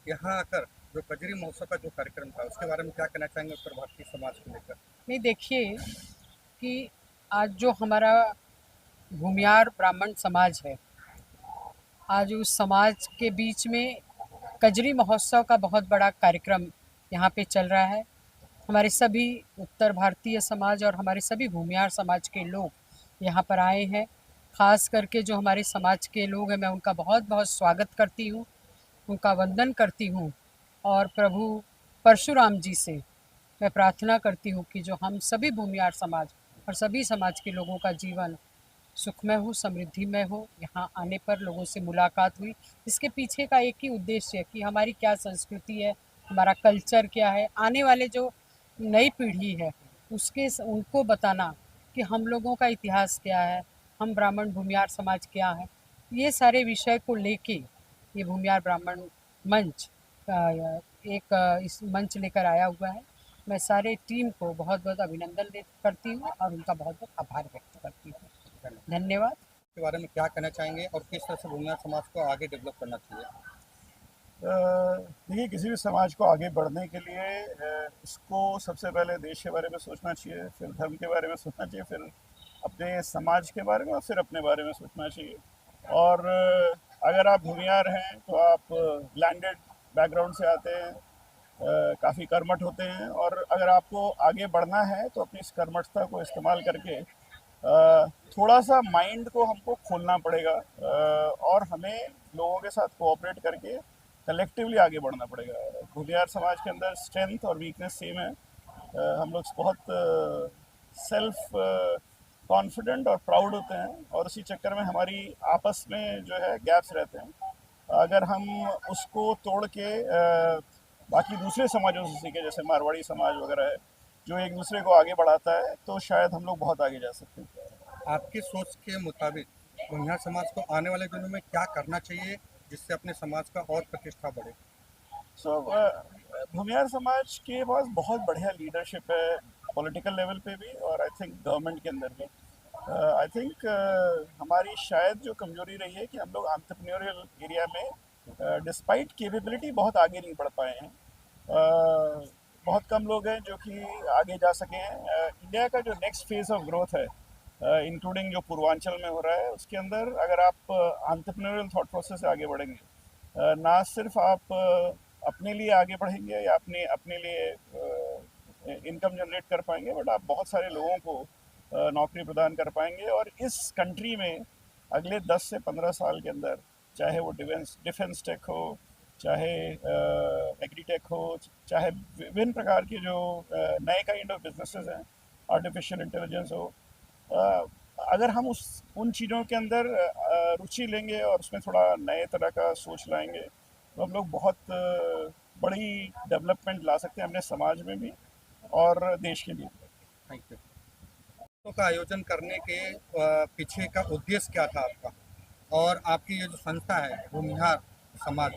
यहाँ आकर जो कजरी महोत्सव का जो कार्यक्रम था उसके बारे में क्या कहना चाहेंगे उत्तर भारतीय समाज को लेकर? नहीं, देखिए कि आज जो हमारा भूमियार ब्राह्मण समाज है, आज उस समाज के बीच में कजरी महोत्सव का बहुत बड़ा कार्यक्रम यहाँ पे चल रहा है। हमारे सभी उत्तर भारतीय समाज और हमारे सभी भूमियार समाज के लोग यहाँ पर आए हैं। ख़ास करके जो हमारे समाज के लोग हैं, मैं उनका बहुत बहुत स्वागत करती हूँ, उनका वंदन करती हूँ और प्रभु परशुराम जी से मैं प्रार्थना करती हूँ कि जो हम सभी भूमियार समाज और सभी समाज के लोगों का जीवन सुखमय हो, समृद्धिमय हो। यहाँ आने पर लोगों से मुलाकात हुई, इसके पीछे का एक ही उद्देश्य है कि हमारी क्या संस्कृति है, हमारा कल्चर क्या है, आने वाले जो नई पीढ़ी है उनको बताना कि हम लोगों का इतिहास क्या है, हम ब्राह्मण भूमियार समाज क्या है। ये सारे विषय को लेके ये भूमियार ब्राह्मण मंच इस मंच लेकर आया हुआ है। मैं सारे टीम को बहुत बहुत अभिनंदन करती हूँ और उनका बहुत बहुत आभार व्यक्त करती हूँ। धन्यवाद। के बारे में क्या कहना चाहेंगे और किस तरह से भूमिहार समाज को आगे डेवलप करना चाहिए? देखिए, किसी भी समाज को आगे बढ़ने के लिए उसको सबसे पहले देश के बारे में सोचना चाहिए, फिर धर्म के बारे में सोचना चाहिए, फिर अपने समाज के बारे में और फिर अपने बारे में सोचना चाहिए। और अगर आप भूमियार हैं तो आप लैंडेड बैकग्राउंड से आते हैं, काफ़ी कर्मठ होते हैं, और अगर आपको आगे बढ़ना है तो अपनी इस कर्मठता को इस्तेमाल करके थोड़ा सा माइंड को हमको खोलना पड़ेगा, और हमें लोगों के साथ कोऑपरेट करके कलेक्टिवली आगे बढ़ना पड़ेगा। भूमियार समाज के अंदर स्ट्रेंथ और वीकनेस सेम है। हम लोग बहुत सेल्फ कॉन्फिडेंट और प्राउड होते हैं, और उसी चक्कर में हमारी आपस में जो है गैप्स रहते हैं। अगर हम उसको तोड़ के बाकी दूसरे समाजों से सीखे, जैसे मारवाड़ी समाज वगैरह है जो एक दूसरे को आगे बढ़ाता है, तो शायद हम लोग बहुत आगे जा सकते हैं। आपकी सोच के मुताबिक भूमिहार समाज को आने वाले दिनों में क्या करना चाहिए जिससे अपने समाज का और प्रतिष्ठा बढ़े? भूमियार समाज के पास बहुत बढ़िया लीडरशिप है, पॉलिटिकल लेवल पे भी और आई थिंक गवर्नमेंट के अंदर भी। आई थिंक हमारी शायद जो कमजोरी रही है कि हम लोग एंटरप्रेन्योरियल एरिया में डिस्पाइट कैपेबिलिटी बहुत आगे नहीं बढ़ पाए हैं। बहुत कम लोग हैं जो कि आगे जा सके हैं। इंडिया का जो नेक्स्ट फेज ऑफ ग्रोथ है, इंक्लूडिंग जो पूर्वांचल में हो रहा है, उसके अंदर अगर आप एंटरप्रेन्योरियल थॉट प्रोसेस से आगे बढ़ेंगे, ना सिर्फ आप अपने लिए आगे बढ़ेंगे या अपने अपने लिए इनकम जनरेट कर पाएंगे, बट आप बहुत सारे लोगों को नौकरी प्रदान कर पाएंगे। और इस कंट्री में अगले 10 से 15 साल के अंदर, चाहे वो डिफेंस टेक हो, चाहे एग्रीटेक हो, चाहे विभिन्न प्रकार के जो नए काइंड ऑफ बिजनेसेस हैं, आर्टिफिशियल इंटेलिजेंस हो, अगर हम उन चीज़ों के अंदर रुचि लेंगे और उसमें थोड़ा नए तरह का सोच लाएंगे, तो हम लोग बहुत बड़ी डेवलपमेंट ला सकते हैं अपने समाज में भी और देश के लिए। Thank you. तो का आयोजन करने के पीछे का उद्देश्य क्या था आपका, और आपकी ये जो संस्था है भूमिहार समाज,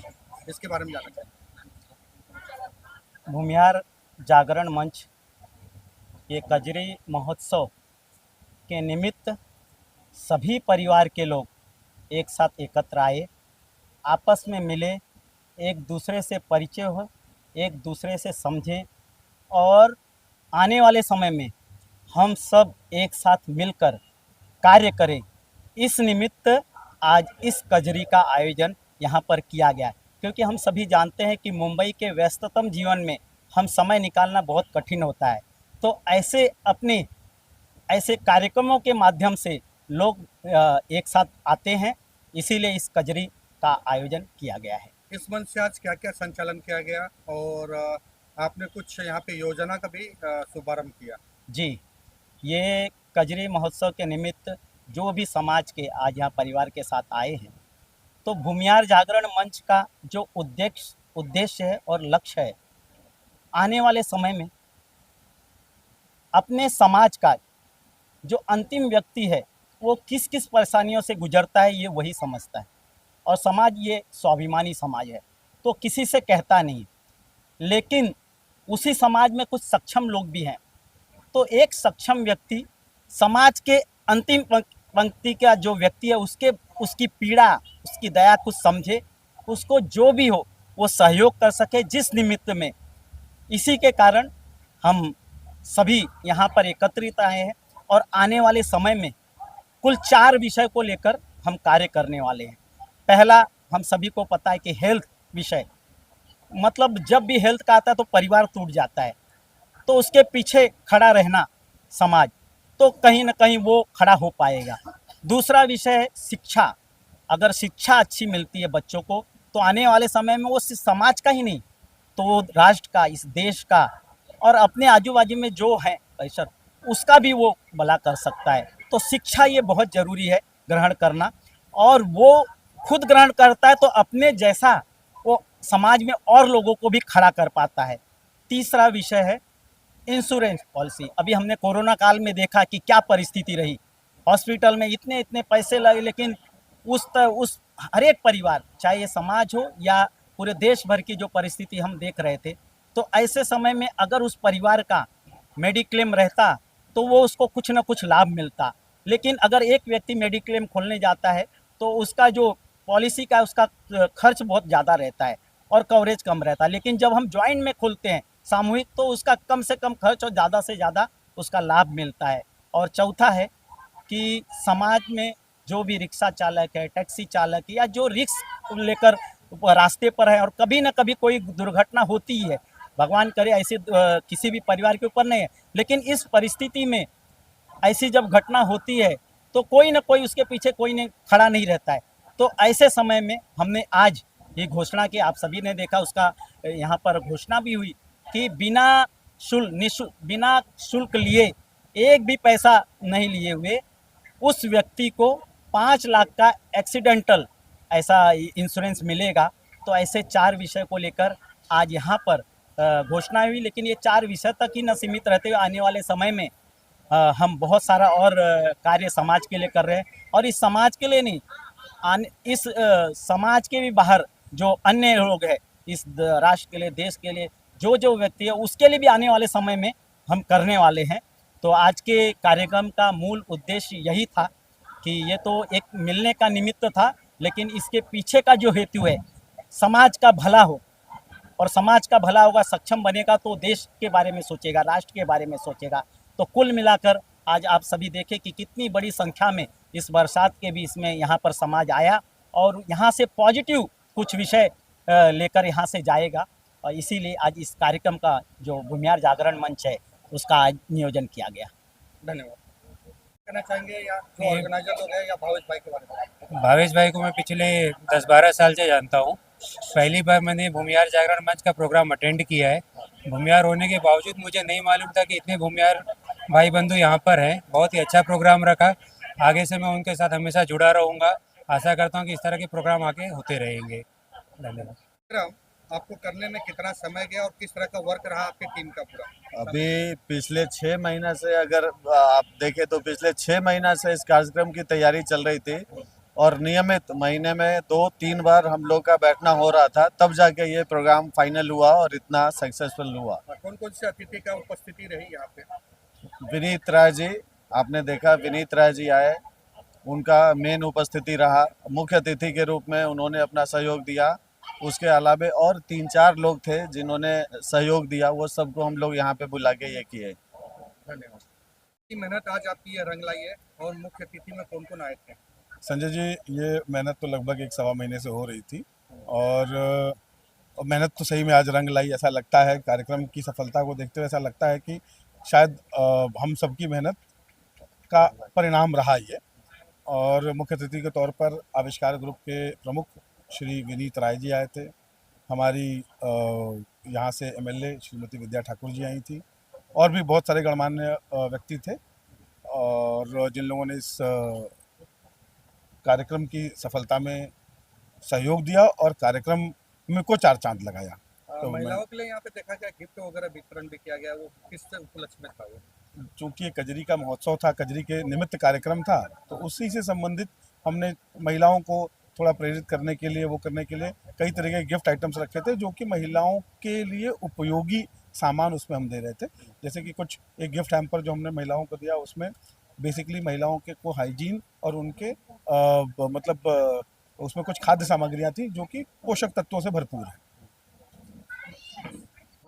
इसके बारे में जानना चाहिए? भूमिहार जागरण मंच ये कजरी महोत्सव के निमित्त सभी परिवार के लोग एक साथ एकत्र आए, आपस में मिले, एक दूसरे से परिचय हो, एक दूसरे से समझे, और आने वाले समय में हम सब एक साथ मिलकर कार्य करें। इस निमित्त आज इस कजरी का आयोजन यहाँ पर किया गया है, क्योंकि हम सभी जानते हैं कि मुंबई के व्यस्ततम जीवन में हम समय निकालना बहुत कठिन होता है। तो ऐसे कार्यक्रमों के माध्यम से लोग एक साथ आते हैं, इसीलिए इस कजरी का आयोजन किया गया है। इस मंच से आज क्या क्या संचालन किया गया, और आपने कुछ यहाँ पे योजना का भी शुभारंभ किया? जी, ये कजरी महोत्सव के निमित्त जो भी समाज के आज यहाँ परिवार के साथ आए हैं, तो भूमिहार जागरण मंच का जो उद्देश्य है और लक्ष्य है, आने वाले समय में अपने समाज का जो अंतिम व्यक्ति है वो किस किस परेशानियों से गुजरता है, ये वही समझता है। और समाज ये स्वाभिमानी समाज है, तो किसी से कहता नहीं, लेकिन उसी समाज में कुछ सक्षम लोग भी हैं। तो एक सक्षम व्यक्ति समाज के अंतिम पंक्ति का जो व्यक्ति है उसकी पीड़ा, उसकी दया कुछ समझे, उसको जो भी हो वो सहयोग कर सके, जिस निमित्त में इसी के कारण हम सभी यहाँ पर एकत्रित आए हैं और आने वाले समय में कुल 4 विषय को लेकर हम कार्य करने वाले हैं। पहला, हम सभी को पता है कि हेल्थ विषय, मतलब जब भी हेल्थ का आता है तो परिवार टूट जाता है, तो उसके पीछे खड़ा रहना समाज, तो कहीं ना कहीं वो खड़ा हो पाएगा। दूसरा विषय है शिक्षा। अगर शिक्षा अच्छी मिलती है बच्चों को, तो आने वाले समय में वो सिर्फ समाज का ही नहीं, तो वो राष्ट्र का, इस देश का और अपने आजू बाजू में जो है पैसा, उसका भी वो भला कर सकता है। तो शिक्षा ये बहुत ज़रूरी है ग्रहण करना, और वो खुद ग्रहण करता है तो अपने जैसा वो समाज में और लोगों को भी खड़ा कर पाता है। तीसरा विषय है इंश्योरेंस पॉलिसी। अभी हमने कोरोना काल में देखा कि क्या परिस्थिति रही, हॉस्पिटल में इतने इतने पैसे लगे, लेकिन उस हर एक परिवार, चाहे ये समाज हो या पूरे देश भर की जो परिस्थिति हम देख रहे थे, तो ऐसे समय में अगर उस परिवार का मेडिक्लेम रहता तो वो उसको कुछ ना कुछ लाभ मिलता। लेकिन अगर एक व्यक्ति मेडिक्लेम खोलने जाता है तो उसका जो पॉलिसी का उसका खर्च बहुत ज़्यादा रहता है और कवरेज कम रहता है। लेकिन जब हम ज्वाइंट में खोलते हैं सामूहिक, तो उसका कम से कम खर्च और ज़्यादा से ज़्यादा उसका लाभ मिलता है। और चौथा है कि समाज में जो भी रिक्शा चालक है, टैक्सी चालक या जो रिक्स लेकर रास्ते पर है, और कभी ना कभी कोई दुर्घटना होती ही है, भगवान करे ऐसे किसी भी परिवार के ऊपर नहीं है, लेकिन इस परिस्थिति में ऐसी जब घटना होती है तो कोई ना कोई उसके पीछे कोई नहीं खड़ा नहीं रहता है। तो ऐसे समय में हमने आज ये घोषणा की, आप सभी ने देखा, उसका यहाँ पर घोषणा भी हुई कि बिना शुल्क लिए, एक भी पैसा नहीं लिए हुए, उस व्यक्ति को 5 लाख का एक्सीडेंटल ऐसा इंश्योरेंस मिलेगा। तो ऐसे 4 विषय को लेकर आज यहाँ पर घोषणा हुई। लेकिन ये 4 विषय तक ही न सीमित रहते हुए आने वाले समय में हम बहुत सारा और कार्य समाज के लिए कर रहे हैं। और इस समाज के लिए नहीं, इस समाज के भी बाहर जो अन्य लोग हैं, इस राष्ट्र के लिए, देश के लिए जो जो व्यक्ति है, उसके लिए भी आने वाले समय में हम करने वाले हैं। तो आज के कार्यक्रम का मूल उद्देश्य यही था कि ये तो एक मिलने का निमित्त था, लेकिन इसके पीछे का जो हेतु है, समाज का भला हो, और समाज का भला होगा, सक्षम बनेगा तो देश के बारे में सोचेगा, राष्ट्र के बारे में सोचेगा। तो कुल मिलाकर आज आप सभी देखें कि कितनी बड़ी संख्या में इस बरसात के बीच में यहाँ पर समाज आया, और यहाँ से पॉजिटिव कुछ विषय लेकर यहाँ से जाएगा। और इसीलिए आज इस कार्यक्रम का जो भूमिहार जागरण मंच है, उसका आज नियोजन किया गया। धन्यवाद। कहना चाहेंगे या जो ऑर्गेनाइजर लोग हैं या भावेश भाई के बारे में? भावेश भाई को मैं पिछले 10-12 साल से जानता हूँ। पहली बार मैंने भूमिहार जागरण मंच का प्रोग्राम अटेंड किया है। भूमिहार होने के बावजूद मुझे नहीं मालूम था कि इतने भूमिहार भाई बंधु यहाँ पर हैं। बहुत ही अच्छा प्रोग्राम रखा। आगे से मैं उनके साथ हमेशा जुड़ा रहूँगा। आशा करता हूँ कि इस तरह के प्रोग्राम आगे होते रहेंगे। धन्यवाद। विक्रम, आपको करने में कितना समय गया और किस तरह का वर्क रहा आपकी टीम का पूरा? अभी पिछले 6 महीना से अगर आप देखें तो पिछले 6 महीना से इस कार्यक्रम की तैयारी चल रही थी, और नियमित महीने में 2-3 बार हम लोग का बैठना हो रहा था, तब जाके ये प्रोग्राम फाइनल हुआ और इतना सक्सेसफुल हुआ। कौन कौन से अतिथि का उपस्थिति रही यहाँ पे? विनीत राय जी, आपने देखा विनीत राय जी आए, उनका मेन उपस्थिति रहा। मुख्य अतिथि के रूप में उन्होंने अपना सहयोग दिया। उसके अलावा और 3-4 लोग थे जिन्होंने सहयोग दिया, वो सबको हम लोग यहाँ पे बुला के ये किए। धन्यवाद। की मेहनत आज आपकी ये रंग लाई है, और मुख्य अतिथि में कौन कौन आए थे? संजय जी, ये मेहनत तो लगभग 1-1.25 महीने से हो रही थी, और मेहनत तो सही में आज रंग लाई। ऐसा लगता है कार्यक्रम की सफलता को देखते हुए, ऐसा लगता है कि शायद हम सबकी मेहनत का परिणाम रहा ये। और मुख्य अतिथि के तौर पर आविष्कार ग्रुप के प्रमुख श्री विनीत राय जी आए थे। हमारी यहाँ से एमएलए श्रीमती विद्या ठाकुर जी आई थी, और भी बहुत सारे गणमान्य व्यक्ति थे, और जिन लोगों ने इस कार्यक्रम की सफलता में सहयोग दिया और कार्यक्रम में को 4 चांद लगाया। तो महिलाओं के लिए यहाँ पे देखा गया गिफ्ट वगैरह वितरण भी किया गया, वो किस उपलक्ष्य में था? वो चूँकि कजरी का महोत्सव था, कजरी के निमित्त कार्यक्रम था, तो उसी से संबंधित हमने महिलाओं को थोड़ा प्रेरित करने के लिए, वो करने के लिए कई तरह के गिफ्ट आइटम्स रखे थे, जो कि महिलाओं के लिए उपयोगी सामान उसमें हम दे रहे थे। जैसे कि कुछ एक गिफ्ट हैम्पर जो हमने महिलाओं को दिया, उसमें बेसिकली महिलाओं के को हाइजीन और उनके मतलब उसमें कुछ खाद्य सामग्रियाँ थी जो कि पोषक तत्वों से भरपूर है।